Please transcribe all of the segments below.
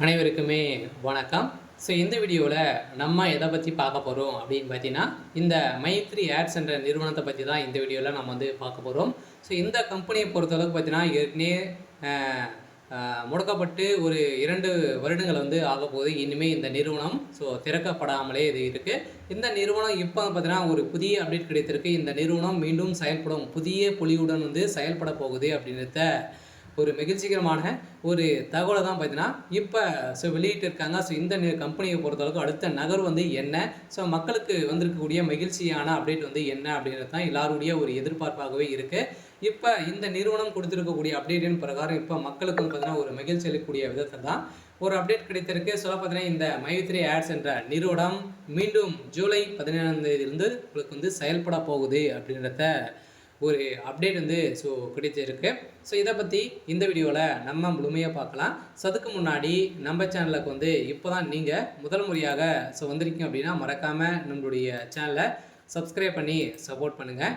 அனைவருக்குமே வணக்கம். இந்த வீடியோவில் நம்ம எதை பற்றி பார்க்க போகிறோம் அப்படின்னு பார்த்தீங்கன்னா, இந்த மைத்ரி ஆட்ஸ் என்ற நிறுவனத்தை பற்றி தான் இந்த வீடியோவில் நம்ம பார்க்க போகிறோம். இந்த கம்பெனியை பொறுத்தளவுக்கு பார்த்தீங்கன்னா, ஏற்கனவே முடக்கப்பட்டு ஒரு 2 வருடங்கள் ஆகப்போகுது. இனிமேல் இந்த நிறுவனம் திறக்கப்படாமலே இது இருக்குது. இந்த நிறுவனம் இப்போ பார்த்தீங்கன்னா ஒரு புதிய அப்டேட் கிடைத்திருக்கு. இந்த நிறுவனம் மீண்டும் செயல்படும், புதிய பொலிவுடன் செயல்பட போகுது அப்படின்றத ஒரு மகிழ்ச்சிகரமான ஒரு தகவலை தான் பார்த்தீங்கன்னா இப்போ வெளியிட்டிருக்காங்க. இந்த கம்பெனியை பொறுத்தளவுக்கு அடுத்த நகர் என்ன, மக்களுக்கு வந்திருக்கக்கூடிய மகிழ்ச்சியான அப்டேட் என்ன அப்படின்றது தான் எல்லாருடைய ஒரு எதிர்பார்ப்பாகவே இருக்குது. இப்போ இந்த நிறுவனம் கொடுத்துருக்கக்கூடிய அப்டேட்டின் பிரகாரம் இப்போ மக்களுக்கு பார்த்தீங்கன்னா ஒரு மகிழ்ச்சி அளிக்கக்கூடிய விதத்தில் தான் ஒரு அப்டேட் கிடைத்திருக்கு. பார்த்தீங்கன்னா இந்த மைத்ரி ஆட்ஸ் என்ற நிறுவனம் மீண்டும் ஜூலை 17ஆம் தேதியிலிருந்து உங்களுக்கு செயல்பட போகுது அப்படின்றத ஒரு அப்டேட் கிடைச்சிருக்கு. இதை பற்றி இந்த வீடியோவில் நம்ம முழுமையாக பார்க்கலாம். அதுக்கு முன்னாடி நம்ம சேனலுக்கு இப்போ தான் நீங்கள் முதல் முறையாக வந்திருக்கீங்க அப்படின்னா மறக்காமல் நம்மளுடைய சேனலை சப்ஸ்கிரைப் பண்ணி சப்போர்ட் பண்ணுங்கள்.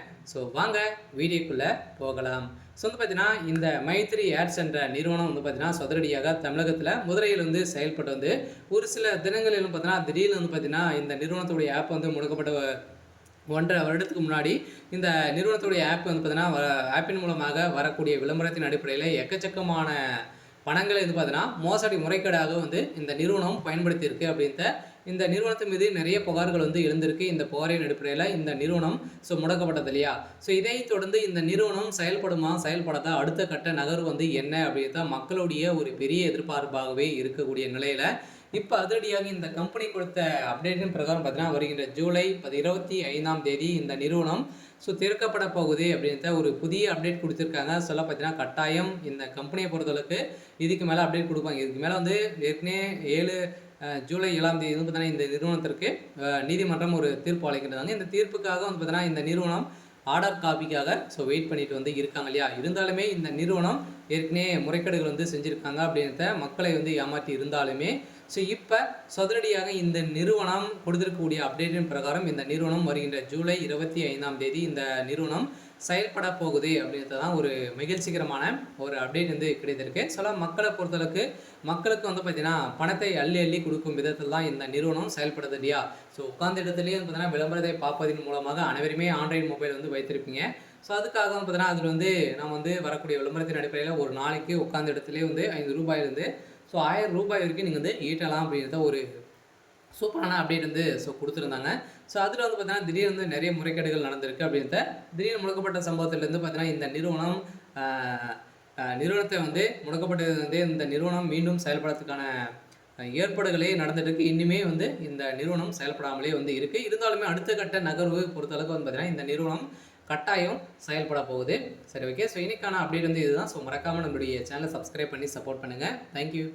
வாங்க வீடியோக்குள்ளே போகலாம். பார்த்தீங்கன்னா இந்த மைத்ரி ஆட்ஸ் என்ற நிறுவனம் பார்த்தீங்கன்னா சதுரடியாக தமிழகத்தில் மதுரையில் செயல்பட்டு ஒரு சில தினங்களிலும் பார்த்தீங்கன்னா திடீர்னு பார்த்தீங்கன்னா இந்த நிறுவனத்துடைய ஆப் முடக்கப்பட்ட 1.5 வருடத்துக்கு முன்னாடி இந்த நிறுவனத்துடைய ஆப் பார்த்தீங்கன்னா ஆப்பின் மூலமாக வரக்கூடிய விளம்பரத்தின் அடிப்படையில் எக்கச்சக்கமான பணங்களை பார்த்தீங்கன்னா மோசடி முறைகேடாக இந்த நிறுவனம் பயன்படுத்தியிருக்கு அப்படின்ட்டு இந்த நிறுவனத்தின் மீது நிறைய புகார்கள் எழுந்திருக்கு. இந்த புகாரின் அடிப்படையில் இந்த நிறுவனம் முடக்கப்பட்டது இல்லையா. இதை தொடர்ந்து இந்த நிறுவனம் செயல்படாத அடுத்த கட்ட நகர்வு என்ன அப்படின்றத மக்களுடைய ஒரு பெரிய எதிர்பார்ப்பாகவே இருக்கக்கூடிய நிலையில் இப்போ அதிரடியாக இந்த கம்பெனி கொடுத்த அப்டேட்டின் பிரகாரம் பார்த்தீங்கன்னா வருகின்ற ஜூலை 25ஆம் தேதி இந்த நிறுவனம் திறக்கப்பட போகுது அப்படின்ற ஒரு புதிய அப்டேட் கொடுத்துருக்காங்க. பார்த்தீங்கன்னா கட்டாயம் இந்த கம்பெனியை பொறுத்தளவுக்கு இதுக்கு மேலே அப்டேட் கொடுப்பாங்க. இதுக்கு மேலே ஏற்கனவே ஜூலை 7ஆம் தேதி பார்த்தீங்கன்னா இந்த நிறுவனத்திற்கு நீதிமன்றம் ஒரு தீர்ப்பு அளிக்கிறாங்க. இந்த தீர்ப்புக்காக பார்த்தீங்கன்னா இந்த நிறுவனம் ஆர்டர் காப்பிக்காக வெயிட் பண்ணிட்டு இருக்காங்க இல்லையா. இருந்தாலுமே இந்த நிறுவனம் ஏற்கனவே முறைகேடுகள் செஞ்சுருக்காங்க அப்படின்றத மக்களை ஏமாற்றி இருந்தாலுமே இப்போ சதுரடியாக இந்த நிறுவனம் கொடுத்திருக்கக்கூடிய அப்டேட்டின் பிரகாரம் இந்த நிறுவனம் வருகின்ற ஜூலை 25ஆம் தேதி இந்த நிறுவனம் செயல்பட போகுது அப்படின்றது தான் ஒரு மகிழ்ச்சிகரமான ஒரு அப்டேட் கிடைத்திருக்கு. மக்களை பொறுத்தளவுக்கு மக்களுக்கு பார்த்தீங்கன்னா பணத்தை அள்ளி அள்ளி கொடுக்கும் விதத்தில் தான் இந்த நிறுவனம் செயல்படுது இல்லையா. உட்கார்ந்த இடத்துலேயே பார்த்தீங்கன்னா விளம்பரத்தை பார்ப்பதன் மூலமாக அனைவருமே ஆண்ட்ராய்டு மொபைல் வைத்திருப்பீங்க. அதுக்காக பார்த்தீங்கன்னா அதில் நம்ம வரக்கூடிய விளம்பரத்தின் அடிப்படையில் ஒரு நாளைக்கு உட்கார்ந்த இடத்துலேயே ₹5 ₹1000 வரைக்கும் நீங்கள் ஈட்டலாம் அப்படின்றத ஒரு சூப்பரான அப்டேட் கொடுத்துருந்தாங்க. அதில் பார்த்தீங்கன்னா திடீர்னு நிறைய முறைகேடுகள் நடந்திருக்கு அப்படின்றத திடீர்னு முடக்கப்பட்ட சம்பவத்திலேருந்து பார்த்தீங்கன்னா இந்த நிறுவனத்தை முடக்கப்பட்டது இந்த நிறுவனம் மீண்டும் செயல்படுறதுக்கான ஏற்பாடுகளே நடந்துட்டு இனிமே இந்த நிறுவனம் செயல்படாமலே இருக்குது. இருந்தாலுமே அடுத்த கட்ட நகர்வு பொறுத்தளவுக்கு பார்த்தீங்கன்னா இந்த நிறுவனம் கட்டாயம் செயல்பட போகுது. சரி, ஓகே. இன்னைக்கான அப்டேட் இதுதான். மறக்காமல் நம்மளுடைய சேனலை சப்ஸ்கிரைப் பண்ணி சப்போர்ட் பண்ணுங்கள். தேங்க்யூ.